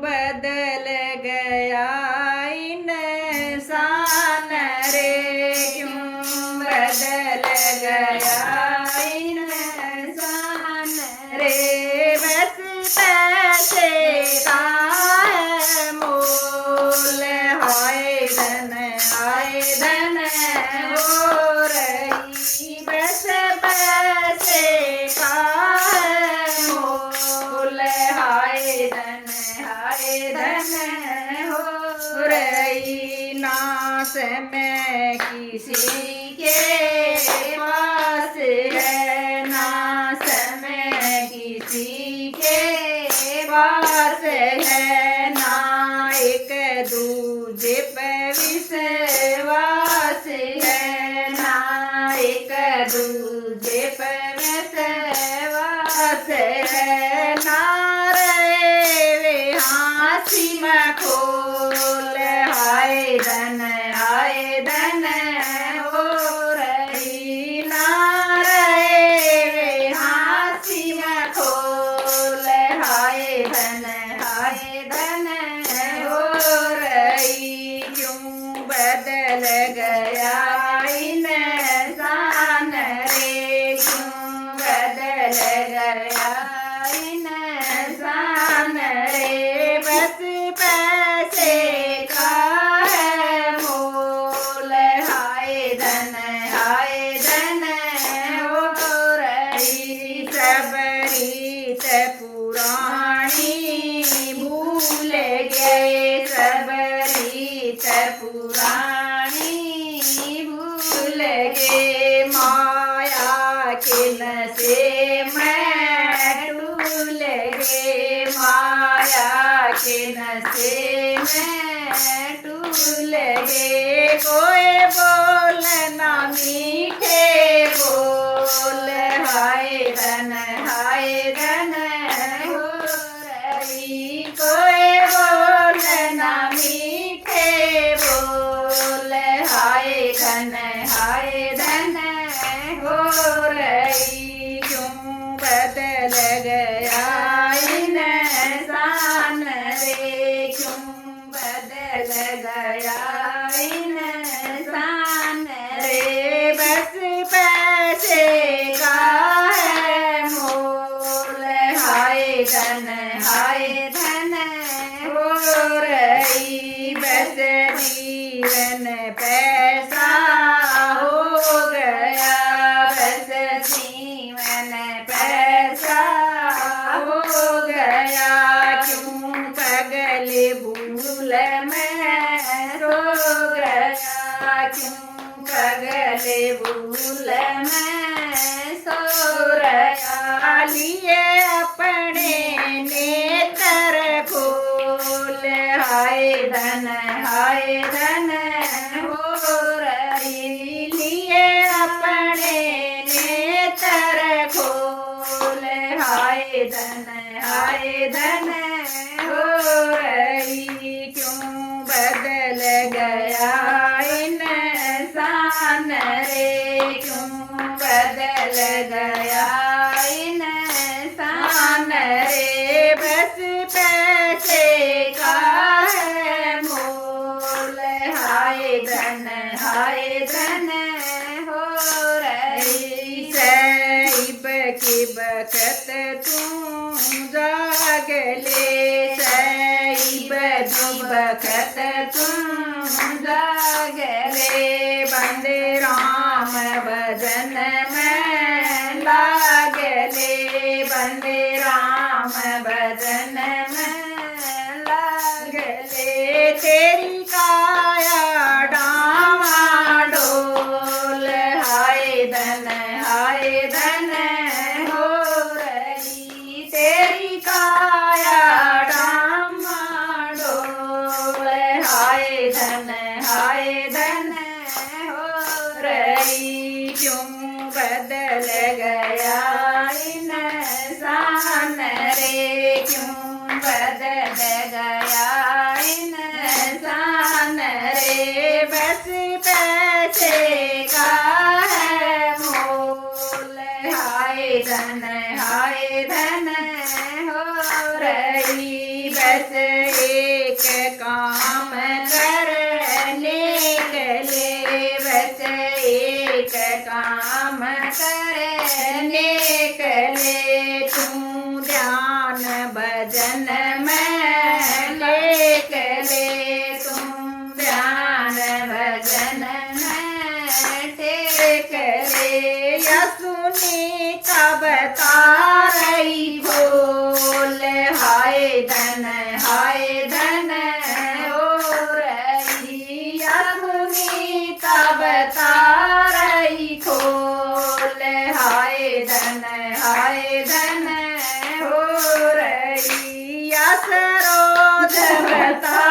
बदल गया इंसान रे, क्यों बदल गया इंसान रे। बस पैसे का है मोल, हाय धन हो रही। बस पैसे का है मोल, हाय धन हो रही। नाश में किसी के पास है, नाश में किसी के पास है। ना एक दूजे पे विश्वास है, ना एक दूजे पे विश्वास है। ना रहे वे हाथी में खोल, हाय धन हो रही। ना रहे वे हाथी में खोल, हाय धन हो रही। क्यों बदल गया इंसान रे, क्यों बदल गया इंसान रे। बस पैसे का है मोल, हाय धन हो रही। सब रीत पुरानी भूल गए, सब रीत पुरानी भूल गए। माया के नशे में डूल गए, माया के नशे में डूल गए। कोई बोल ना मीठे बोल, हाय धन हो रही। कोई बोल ना मीठे बोल, हाय धन हो रही। क्यों बदल गया इंसान रे, क्यों बदल गया इंसान रे। बस पैसे का है मोल, हाय धन हो रही। बस जीवन पैसा हो गया, बस जीवन पैसा हो गया। क्यों पगल भूल में सो गया, क्यों पगल भूल में सो रहा। लिए अपने नेत्र खोल, हाय धन हो रही। लिए अपने नेत्र खोल, हाय धन हो रही। क्यों बदल गया इंसान रे, क्यों बदल गया इंसान रे। बस पैसे का है मोल, हाय धन हो रही। सैब की बखत तू जाग ले, सैब की बखत तू जाग ले। बंदे राम भजन में लाग ले, बंदे राम भजन में लाग ले। तेरी काया डामाडोल, हाय धन हो रही। तेरी काया डामाडोल, हाय धन हो रही। क्यों बदल गया इंसान रे, क्यों बदल गया इंसान रे। बस पैसे का है मोल, हाय धन हो रही। बस एक काम करने के लिए, बस एक काम करने के लिए, तू ध्यान भजन में लेक ले, तुम ध्यान भजन में टेक ले। या सुनी का बता रही बोल, हाय धन हो रही। या सुनी का बता रही खोल, हाय धन हो रही। या सरोज बता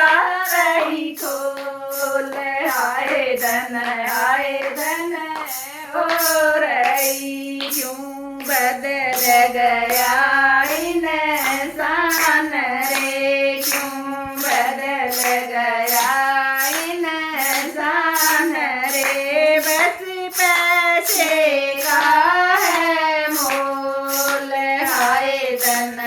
रही खोल, हाय धन हो रही। क्यों बदल गया इंसान रे, क्यों बदल गया इंसान रे। बस पैसे का है मोल, हाय धन